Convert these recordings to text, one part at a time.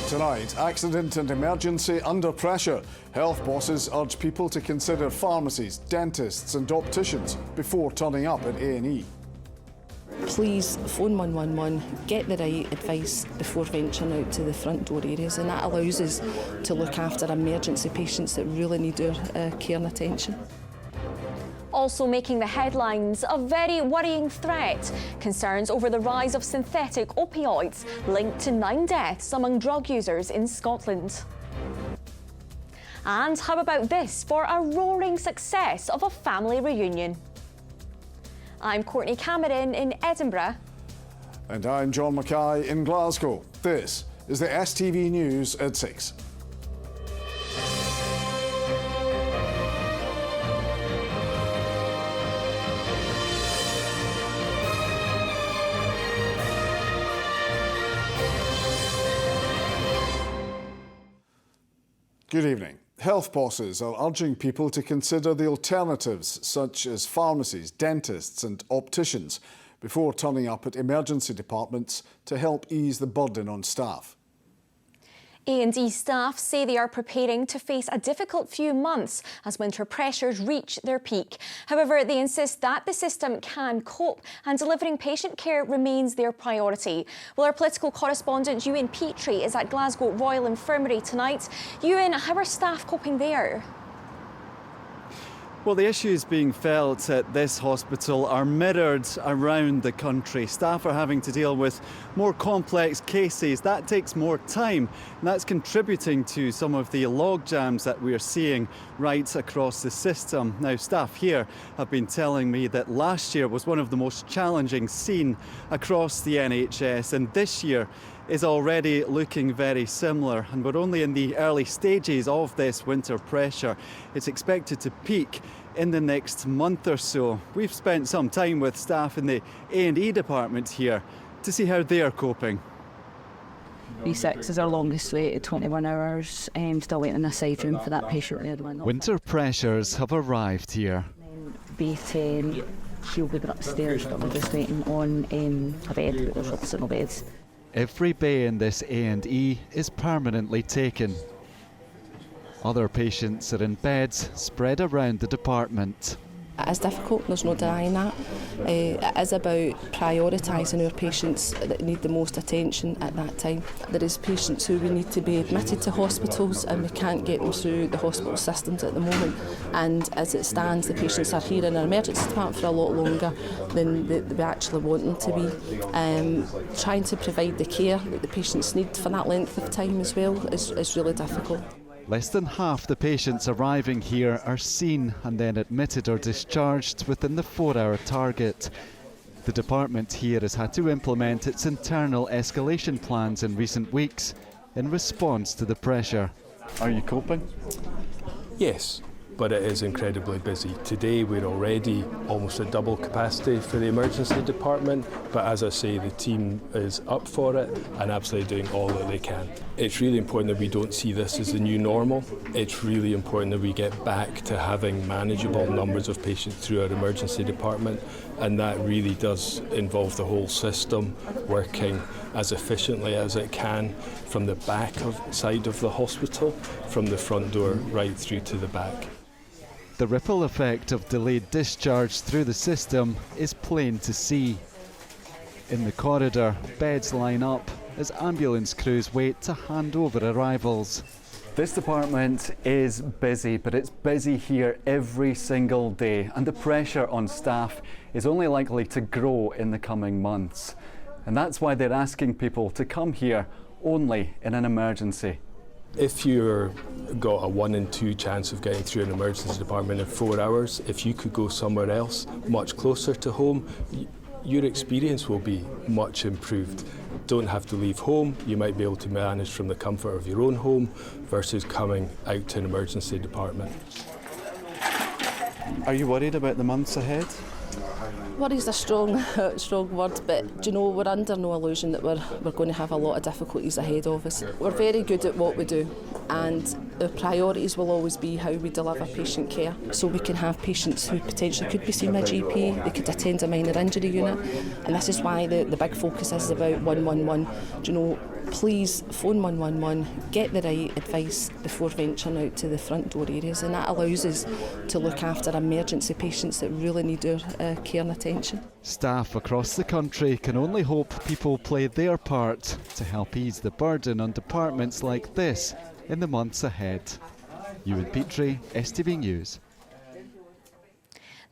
Tonight, accident and emergency under pressure. Health bosses urge people to consider pharmacies, dentists and opticians before turning up at A&E. Please phone 111, get the right advice before venturing out to the front door areas, and that allows us to look after emergency patients that really need our care and attention. Also making the headlines, a very worrying threat. Concerns over the rise of synthetic opioids linked to 9 deaths among drug users in Scotland. And how about this for a roaring success of a family reunion? I'm Courtney Cameron in Edinburgh. And I'm John Mackay in Glasgow. This is the STV News at 6. Good evening. Health bosses are urging people to consider the alternatives such as pharmacies, dentists and opticians before turning up at emergency departments to help ease the burden on staff. A&E staff say they are preparing to face a difficult few months as winter pressures reach their peak. However, they insist that the system can cope and delivering patient care remains their priority. Well, our political correspondent Ewan Petrie is at Glasgow Royal Infirmary tonight. Ewan, how are staff coping there? Well, the issues being felt at this hospital are mirrored around the country. Staff are having to deal with more complex cases. That takes more time, and that's contributing to some of the log jams that we're seeing right across the system. Now, staff here have been telling me that last year was one of the most challenging seen across the NHS, and this year is already looking very similar, and we're only in the early stages of this winter pressure. It's expected to peak in the next month or so. We've spent some time with staff in the A&E department here to see how they are coping. B6 is our longest wait at 21 hours. Still waiting in a side room for that patient there. Winter pressures have arrived here. B10, she'll be upstairs, but we're just waiting on a bed, but there's obviously no beds. Every bay in this A&E is permanently taken. Other patients are in beds spread around the department. It is difficult, there's no denying that. It is about prioritising our patients that need the most attention at that time. There is patients who we need to be admitted to hospitals and we can't get them through the hospital systems at the moment. And as it stands, the patients are here in our emergency department for a lot longer than we actually want them to be. Trying to provide the care that the patients need for that length of time as well is really difficult. Less than half the patients arriving here are seen and then admitted or discharged within the 4-hour target. The department here has had to implement its internal escalation plans in recent weeks in response to the pressure. Are you coping? Yes, but it is incredibly busy. Today we're already almost at double capacity for the emergency department, but as I say, the team is up for it and absolutely doing all that they can. It's really important that we don't see this as the new normal. It's really important that we get back to having manageable numbers of patients through our emergency department, and that really does involve the whole system working as efficiently as it can from the side of the hospital, from the front door right through to the back. The ripple effect of delayed discharge through the system is plain to see. In the corridor, beds line up as ambulance crews wait to hand over arrivals. This department is busy, but it's busy here every single day, and the pressure on staff is only likely to grow in the coming months. And that's why they're asking people to come here only in an emergency. If you've got a 1 in 2 chance of getting through an emergency department in 4 hours, if you could go somewhere else, much closer to home, your experience will be much improved. Don't have to leave home, you might be able to manage from the comfort of your own home versus coming out to an emergency department. Are you worried about the months ahead? Worry's a strong word, but we're under no illusion that we're going to have a lot of difficulties ahead of us. We're very good at what we do, and our priorities will always be how we deliver patient care. So we can have patients who potentially could be seen by a GP, they could attend a minor injury unit, and this is why the big focus is about 111. please phone 111, get the right advice before venturing out to the front door areas, and that allows us to look after emergency patients that really need our care and attention. Staff across the country can only hope people play their part to help ease the burden on departments like this in the months ahead. Ewan Petrie, STV News.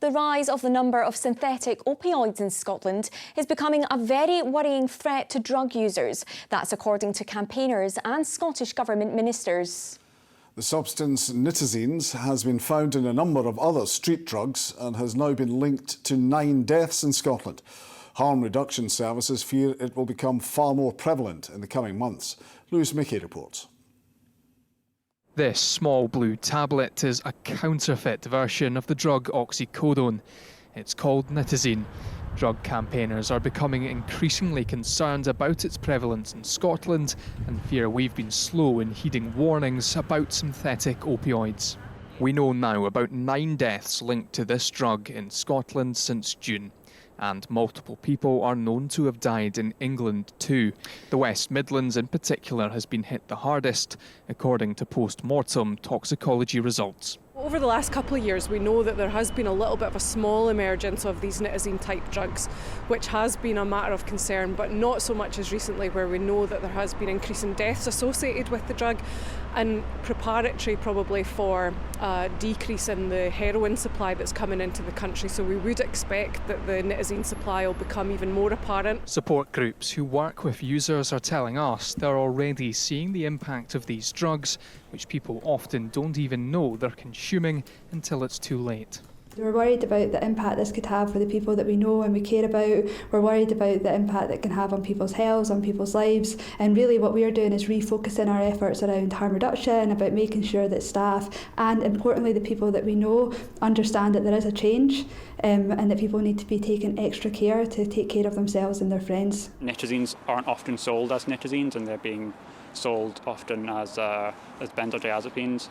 The rise of the number of synthetic opioids in Scotland is becoming a very worrying threat to drug users. That's according to campaigners and Scottish Government ministers. The substance nitazines has been found in a number of other street drugs and has now been linked to 9 deaths in Scotland. Harm reduction services fear it will become far more prevalent in the coming months. Lewis Mickey reports. This small blue tablet is a counterfeit version of the drug oxycodone. It's called nitazene. Drug campaigners are becoming increasingly concerned about its prevalence in Scotland and fear we've been slow in heeding warnings about synthetic opioids. We know now about 9 deaths linked to this drug in Scotland since June. And multiple people are known to have died in England too. The West Midlands in particular has been hit the hardest, according to post-mortem toxicology results. Over the last couple of years, we know that there has been a little bit of a small emergence of these nitazene-type drugs, which has been a matter of concern, but not so much as recently, where we know that there has been increasing deaths associated with the drug and preparatory probably for a decrease in the heroin supply that's coming into the country. So we would expect that the nitazene supply will become even more apparent. Support groups who work with users are telling us they're already seeing the impact of these drugs, which people often don't even know they're consuming until it's too late. We're worried about the impact this could have for the people that we know and we care about. We're worried about the impact that can have on people's health, on people's lives. And really what we are doing is refocusing our efforts around harm reduction, about making sure that staff and importantly the people that we know understand that there is a change and that people need to be taking extra care to take care of themselves and their friends. Nitazines aren't often sold as nitazines, and they're being sold often as benzodiazepines.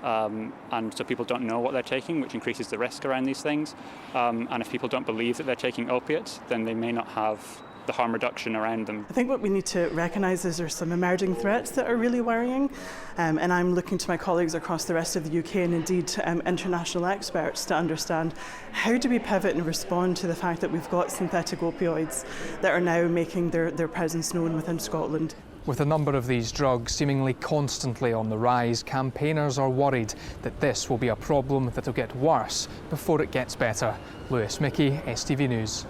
And so people don't know what they're taking, which increases the risk around these things. And if people don't believe that they're taking opiates, then they may not have the harm reduction around them. I think what we need to recognise is there's some emerging threats that are really worrying. And I'm looking to my colleagues across the rest of the UK and indeed international experts to understand how do we pivot and respond to the fact that we've got synthetic opioids that are now making their presence known within Scotland. With a number of these drugs seemingly constantly on the rise, campaigners are worried that this will be a problem that will get worse before it gets better. Lewis Mickey, STV News.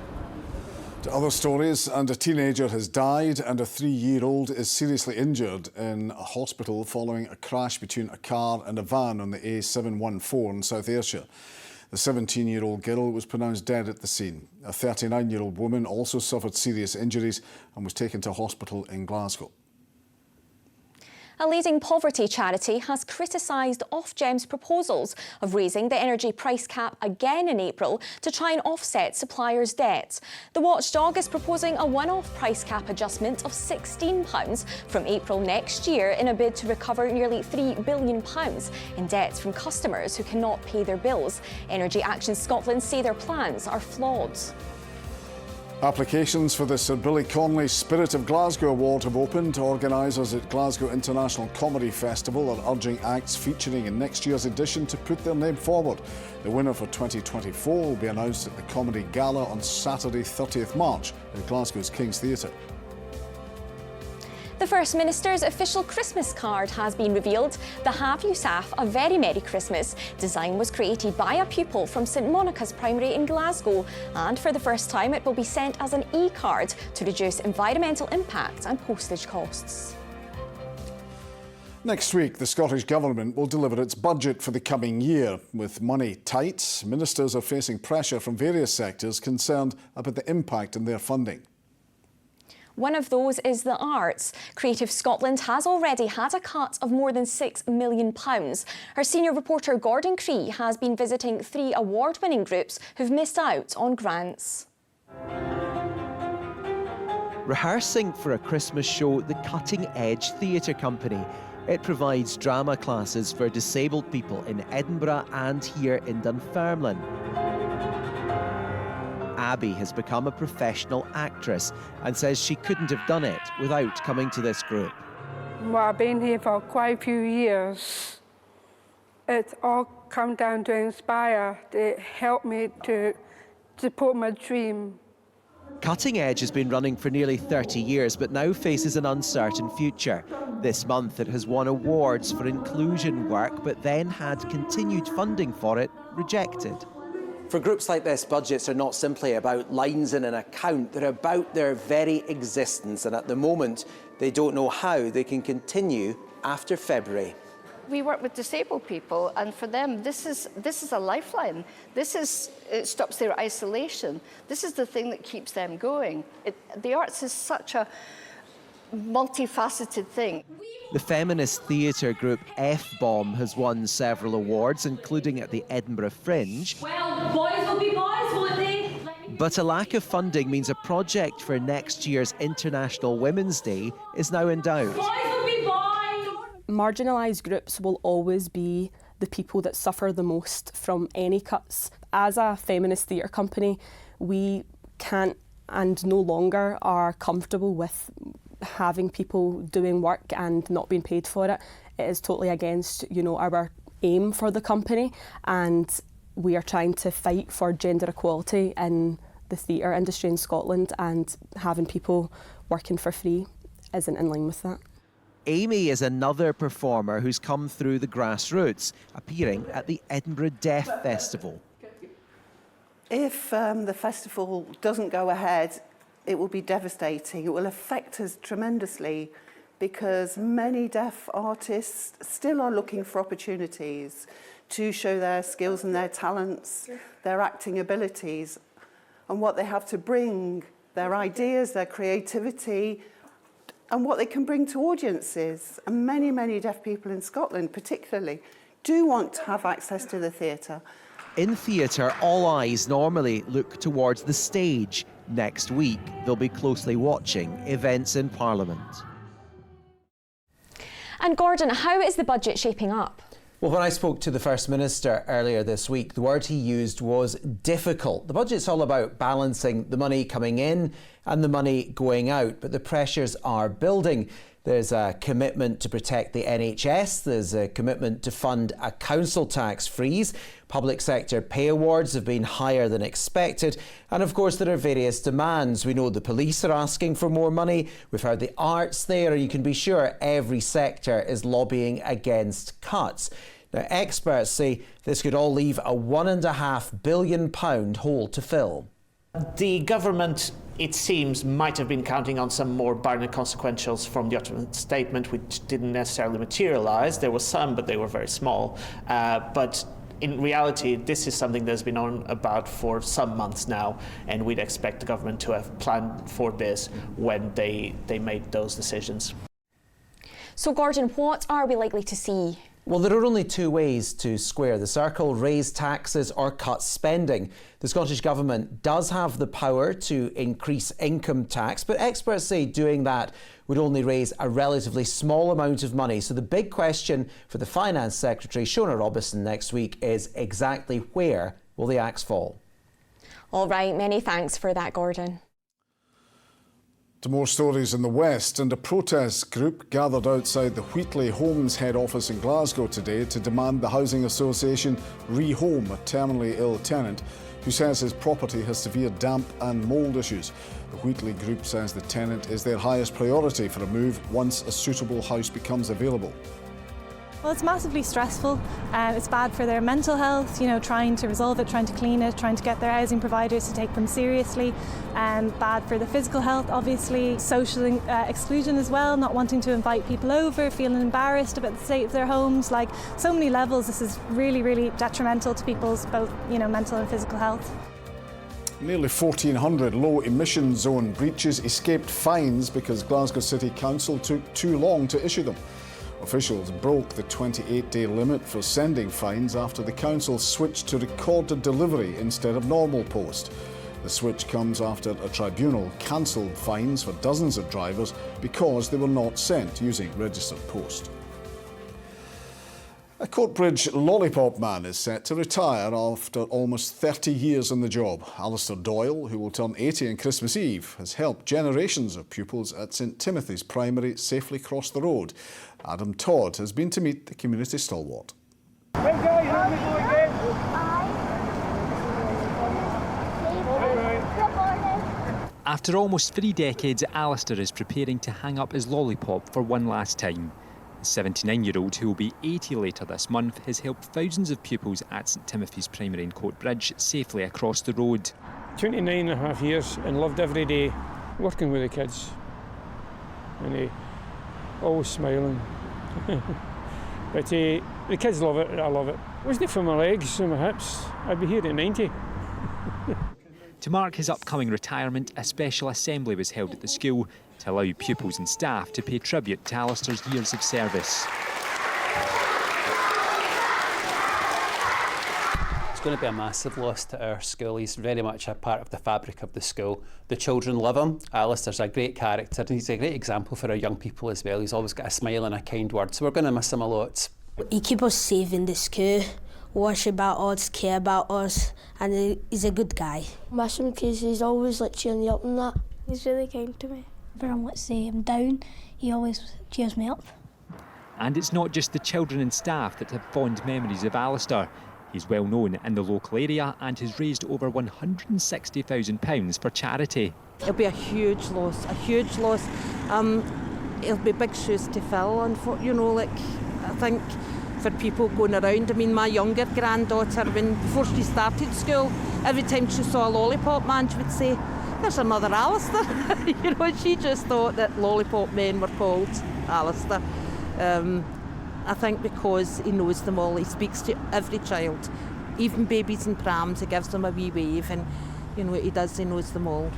To other stories, and a teenager has died and a 3-year-old is seriously injured in a hospital following a crash between a car and a van on the A714 in South Ayrshire. The 17-year-old girl was pronounced dead at the scene. A 39-year-old woman also suffered serious injuries and was taken to hospital in Glasgow. A leading poverty charity has criticised Ofgem's proposals of raising the energy price cap again in April to try and offset suppliers' debts. The watchdog is proposing a one-off price cap adjustment of £16 from April next year in a bid to recover nearly £3 billion in debts from customers who cannot pay their bills. Energy Action Scotland say their plans are flawed. Applications for the Sir Billy Connolly Spirit of Glasgow Award have opened. Organisers at Glasgow International Comedy Festival are urging acts featuring in next year's edition to put their name forward. The winner for 2024 will be announced at the Comedy Gala on Saturday 30th March at Glasgow's King's Theatre. The First Minister's official Christmas card has been revealed. The Have Yousaf a Very Merry Christmas design was created by a pupil from St Monica's Primary in Glasgow, and for the first time it will be sent as an e-card to reduce environmental impact and postage costs. Next week, the Scottish Government will deliver its budget for the coming year. With money tight, ministers are facing pressure from various sectors concerned about the impact on their funding. One of those is the arts. Creative Scotland has already had a cut of more than £6 million. Our senior reporter Gordon Cree has been visiting 3 award-winning groups who've missed out on grants. Rehearsing for a Christmas show, the Cutting Edge Theatre Company. It provides drama classes for disabled people in Edinburgh and here in Dunfermline. Abby has become a professional actress and says she couldn't have done it without coming to this group. Well, I've been here for quite a few years. It's all come down to Inspire. It helped me to support my dream. Cutting Edge has been running for nearly 30 years, but now faces an uncertain future. This month it has won awards for inclusion work, but then had continued funding for it rejected. For groups like this, budgets are not simply about lines in an account, they're about their very existence, and at the moment they don't know how they can continue after February. We work with disabled people, and for them this is a lifeline. It stops their isolation. This is the thing that keeps them going. The arts is such a multifaceted thing. The feminist theatre group F-Bomb has won several awards, including at the Edinburgh Fringe. Well, boys will be boys, won't they? But a lack of funding means a project for next year's International Women's Day is now in doubt. Boys will be boys! Marginalised groups will always be the people that suffer the most from any cuts. As a feminist theatre company, we can't and no longer are comfortable with having people doing work and not being paid for it. It is totally against, our aim for the company, and we are trying to fight for gender equality in the theatre industry in Scotland, and having people working for free isn't in line with that. Amy is another performer who's come through the grassroots, appearing at the Edinburgh Deaf Festival. If the festival doesn't go ahead, it will be devastating. It will affect us tremendously because many deaf artists still are looking for opportunities to show their skills and their talents, their acting abilities, and what they have to bring, their ideas, their creativity, and what they can bring to audiences. And many, many deaf people in Scotland particularly do want to have access to the theatre. In theatre, all eyes normally look towards the stage. Next week, they'll be closely watching events in Parliament. And Gordon, how is the budget shaping up? Well, when I spoke to the First Minister earlier this week, the word he used was difficult. The budget's all about balancing the money coming in and the money going out, but the pressures are building. There's a commitment to protect the NHS, there's a commitment to fund a council tax freeze, public sector pay awards have been higher than expected, and of course there are various demands. We know the police are asking for more money, we've heard the arts there, and you can be sure every sector is lobbying against cuts. Now, experts say this could all leave a £1.5 billion hole to fill. The government, it seems, might have been counting on some more burning consequentials from the autumn statement, which didn't necessarily materialise. There were some, but they were very small. But in reality, this is something that's been on about for some months now, and we'd expect the government to have planned for this when they made those decisions. So, Gordon, what are we likely to see? Well, there are only two ways to square the circle: raise taxes or cut spending. The Scottish Government does have the power to increase income tax, but experts say doing that would only raise a relatively small amount of money. So the big question for the Finance Secretary, Shona Robison, next week is exactly where will the axe fall? All right, many thanks for that, Gordon. To more stories in the West, and a protest group gathered outside the Wheatley Homes head office in Glasgow today to demand the Housing Association rehome a terminally ill tenant who says his property has severe damp and mould issues. The Wheatley group says the tenant is their highest priority for a move once a suitable house becomes available. Well, it's massively stressful. It's bad for their mental health, trying to resolve it, trying to clean it, trying to get their housing providers to take them seriously. Bad for the physical health, obviously. Social exclusion as well, not wanting to invite people over, feeling embarrassed about the state of their homes. Like, so many levels, this is really, really detrimental to people's both, mental and physical health. Nearly 1,400 low-emission zone breaches escaped fines because Glasgow City Council took too long to issue them. Officials broke the 28-day limit for sending fines after the council switched to recorded delivery instead of normal post. The switch comes after a tribunal cancelled fines for dozens of drivers because they were not sent using registered post. A Courtbridge lollipop man is set to retire after almost 30 years on the job. Alistair Doyle, who will turn 80 on Christmas Eve, has helped generations of pupils at St Timothy's Primary safely cross the road. Adam Todd has been to meet the community stalwart. After almost 3 decades, Alistair is preparing to hang up his lollipop for one last time. The 79-year-old, who will be 80 later this month, has helped thousands of pupils at St Timothy's Primary in Courtbridge safely across the road. 29 and a half years and loved every day working with the kids. And always smiling. But the kids love it, I love it. Wasn't it for my legs and my hips, I'd be here at 90. To mark his upcoming retirement, a special assembly was held at the school to allow pupils and staff to pay tribute to Alistair's years of service. It's going to be a massive loss to our school. He's very much a part of the fabric of the school. The children love him. Alistair's a great character and he's a great example for our young people as well. He's always got a smile and a kind word, so we're going to miss him a lot. He keeps us safe in the school, watch about us, care about us, and he's a good guy. Miss him because he's always cheering you up and that. He's really kind to me. Whenever I'm down, he always cheers me up. And it's not just the children and staff that have fond memories of Alistair. He's well known in the local area and has raised over £160,000 for charity. It'll be a huge loss, a huge loss. It'll be big shoes to fill, and I think for people going around. I mean, my younger granddaughter, before she started school, every time she saw a lollipop man, she would say, "There's another Alistair." She just thought that lollipop men were called Alistair. I think because he knows them all, he speaks to every child, even babies in prams, he gives them a wee wave, and he knows them all.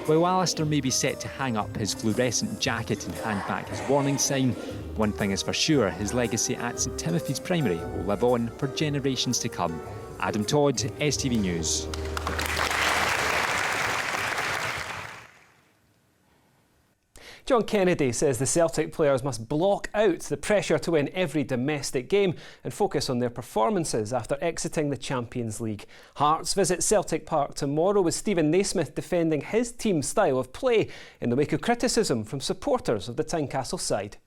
While Alistair may be set to hang up his fluorescent jacket and hand back his warning sign, one thing is for sure, his legacy at St Timothy's Primary will live on for generations to come. Adam Todd, STV News. John Kennedy says the Celtic players must block out the pressure to win every domestic game and focus on their performances after exiting the Champions League. Hearts visit Celtic Park tomorrow with Stephen Naismith defending his team's style of play in the wake of criticism from supporters of the Tynecastle side.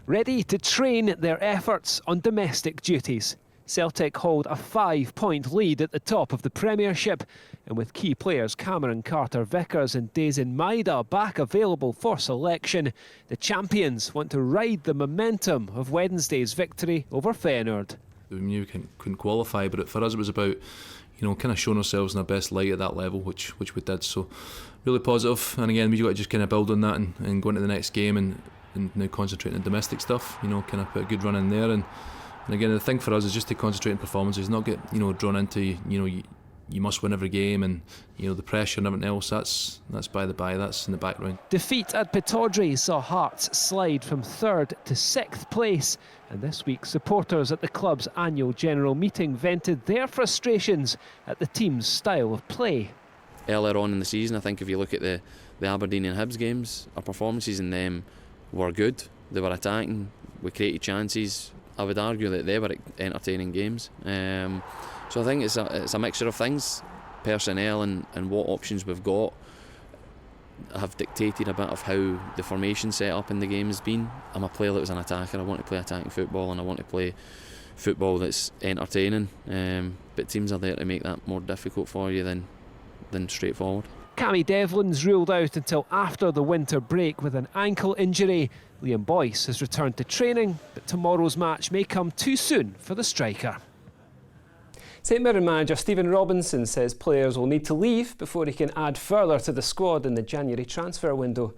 Ready to train their efforts on domestic duties. Celtic hold a 5-point lead at the top of the Premiership, and with key players Cameron Carter-Vickers and Dazen Maida back available for selection, the champions want to ride the momentum of Wednesday's victory over Feyenoord. We knew we couldn't qualify, but for us it was about kind of showing ourselves in our best light at that level, which we did. So really positive, and again we've got to just kind of build on that and go into the next game and now concentrate on domestic stuff. Kind of put a good run in there, and again the thing for us is just to concentrate on performances, not get drawn into you must win every game and the pressure and everything else. That's by the by, that's in the background. Defeat at Pittodrie saw Hearts slide from 3rd to 6th place, and this week supporters at the club's annual general meeting vented their frustrations at the team's style of play. Earlier on in the season, I think if you look at the Aberdeen and Hibs games, our performances in them were good. They were attacking, we created chances. I would argue that they were entertaining games. So I think it's a mixture of things. Personnel and what options we've got have dictated a bit of how the formation set up in the game has been. I'm a player that was an attacker. I want to play attacking football and I want to play football that's entertaining. But teams are there to make that more difficult for you than straightforward. Cammy Devlin's ruled out until after the winter break with an ankle injury. Liam Boyce has returned to training, but tomorrow's match may come too soon for the striker. St Mirren manager Stephen Robinson says players will need to leave before he can add further to the squad in the January transfer window.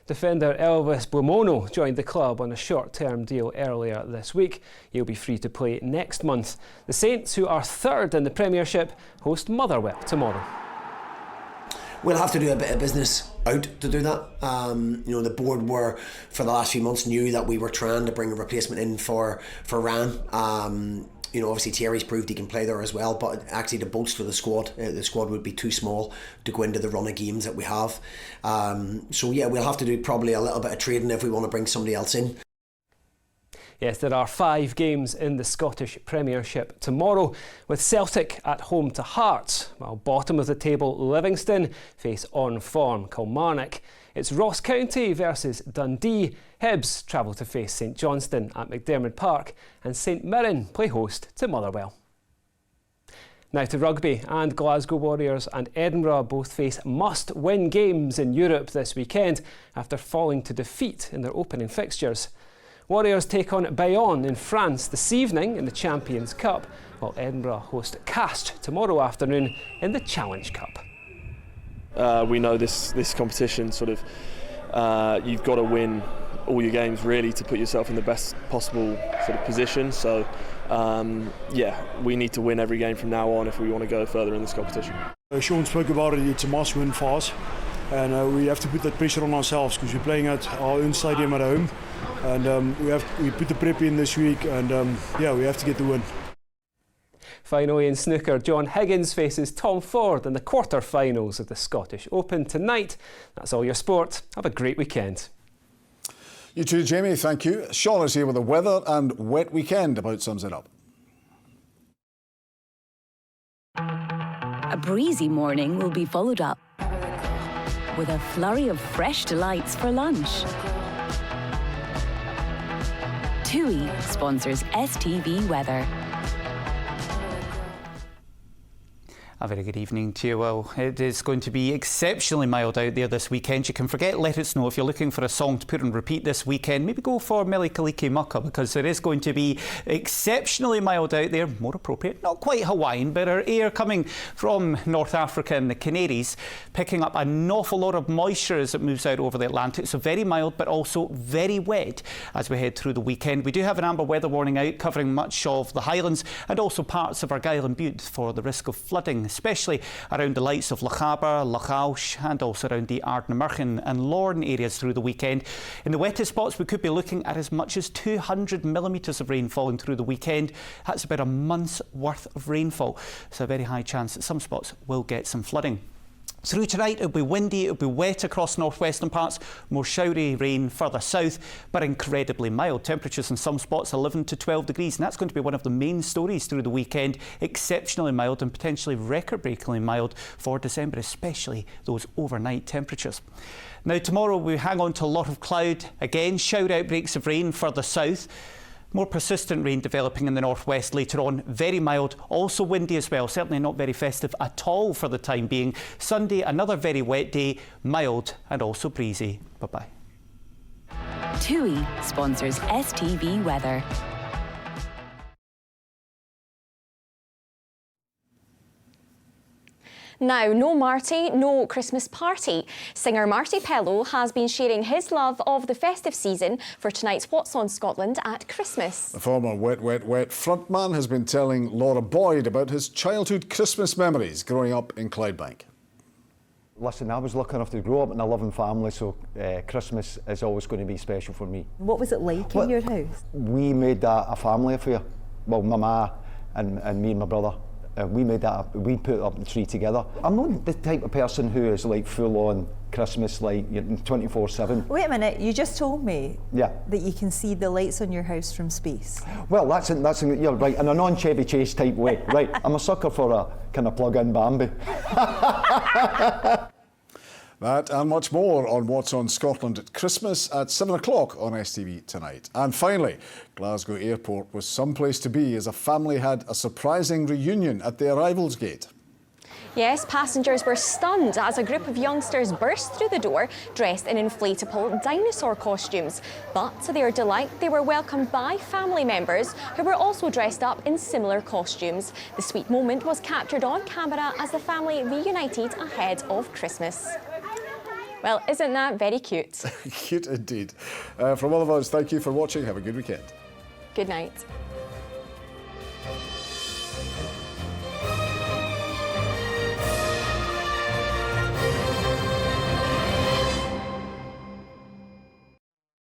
Defender Elvis Buomono joined the club on a short-term deal earlier this week. He'll be free to play next month. The Saints, who are 3rd in the Premiership, host Motherwell tomorrow. We'll have to do a bit of business out to do that. The board were, for the last few months, knew that we were trying to bring a replacement in for Ran. Obviously Thierry's proved he can play there as well, but actually to bolster the squad would be too small to go into the run of games that we have. We'll have to do probably a little bit of trading if we want to bring somebody else in. Yes, there are 5 games in the Scottish Premiership tomorrow, with Celtic at home to Hearts, while bottom of the table Livingston face on-form Kilmarnock. It's Ross County versus Dundee. Hibs travel to face St Johnstone at McDiarmid Park, and St Mirren play host to Motherwell. Now to rugby, and Glasgow Warriors and Edinburgh both face must-win games in Europe this weekend after falling to defeat in their opening fixtures. Warriors take on Bayonne in France this evening in the Champions Cup, while Edinburgh host Castres tomorrow afternoon in the Challenge Cup. We know this competition sort of you've got to win all your games really to put yourself in the best possible sort of position. So yeah, we need to win every game from now on if we want to go further in this competition. Sean spoke about it. It's a must-win for us, and we have to put that pressure on ourselves because we're playing at our own stadium at home, and we put the prep in this week, and yeah, we have to get the win. Finally in snooker, John Higgins faces Tom Ford in the quarter-finals of the Scottish Open tonight. That's all your sport. Have a great weekend. You too, Jamie, thank you. Sean is here with the weather and wet weekend about sums it up. A breezy morning will be followed up with a flurry of fresh delights for lunch. TUI sponsors STV Weather. A very good evening to you. Well, it is going to be exceptionally mild out there this weekend. You can forget Let It Snow. If you're looking for a song to put on repeat this weekend, maybe go for Mele Kaliki Mucka, because it is going to be exceptionally mild out there. More appropriate, not quite Hawaiian, but our air coming from North Africa and the Canaries, picking up an awful lot of moisture as it moves out over the Atlantic. So very mild, but also very wet as we head through the weekend. We do have an amber weather warning out covering much of the Highlands and also parts of Argyll and Bute for the risk of flooding, especially around the lights of Lochaber, Lochaush and also around the Ardnamurchan and Lorne areas through the weekend. In the wettest spots, we could be looking at as much as 200 millimetres of rain falling through the weekend. That's about a month's worth of rainfall. So a very high chance that some spots will get some flooding. Through tonight, it'll be windy, it'll be wet across northwestern parts, more showery rain further south, but incredibly mild. Temperatures in some spots 11 to 12 degrees, and that's going to be one of the main stories through the weekend. Exceptionally mild and potentially record-breakingly mild for December, especially those overnight temperatures. Now tomorrow we hang on to a lot of cloud. Again, shower outbreaks of rain further south. More persistent rain developing in the northwest later on. Very mild, also windy as well. Certainly not very festive at all for the time being. Sunday, another very wet day, mild and also breezy. Bye-bye. TUI sponsors STV Weather. Now, no Marty, no Christmas party. Singer Marty Pellow has been sharing his love of the festive season for tonight's What's on Scotland at Christmas. The former Wet, Wet, Wet frontman has been telling Laura Boyd about his childhood Christmas memories growing up in Clydebank. Listen, I was lucky enough to grow up in a loving family, so Christmas is always going to be special for me. What was it like in your house? We made that a family affair. Well, my ma and me and my brother. We made that. We put up the tree together. I'm not the type of person who is like full on Christmas, like 24/7. Wait a minute, you just told me that you can see the lights on your house from space. Well, that's yeah, right, in a non-Chevy Chase type way. Right, I'm a sucker for a kind of plug-in Bambi. That and much more on What's on Scotland at Christmas at 7 o'clock on STV tonight. And finally, Glasgow Airport was someplace to be as a family had a surprising reunion at the arrivals gate. Yes, passengers were stunned as a group of youngsters burst through the door dressed in inflatable dinosaur costumes. But to their delight, they were welcomed by family members who were also dressed up in similar costumes. The sweet moment was captured on camera as the family reunited ahead of Christmas. Well, isn't that very cute? Cute indeed. From all of us, thank you for watching. Have a good weekend. Good night.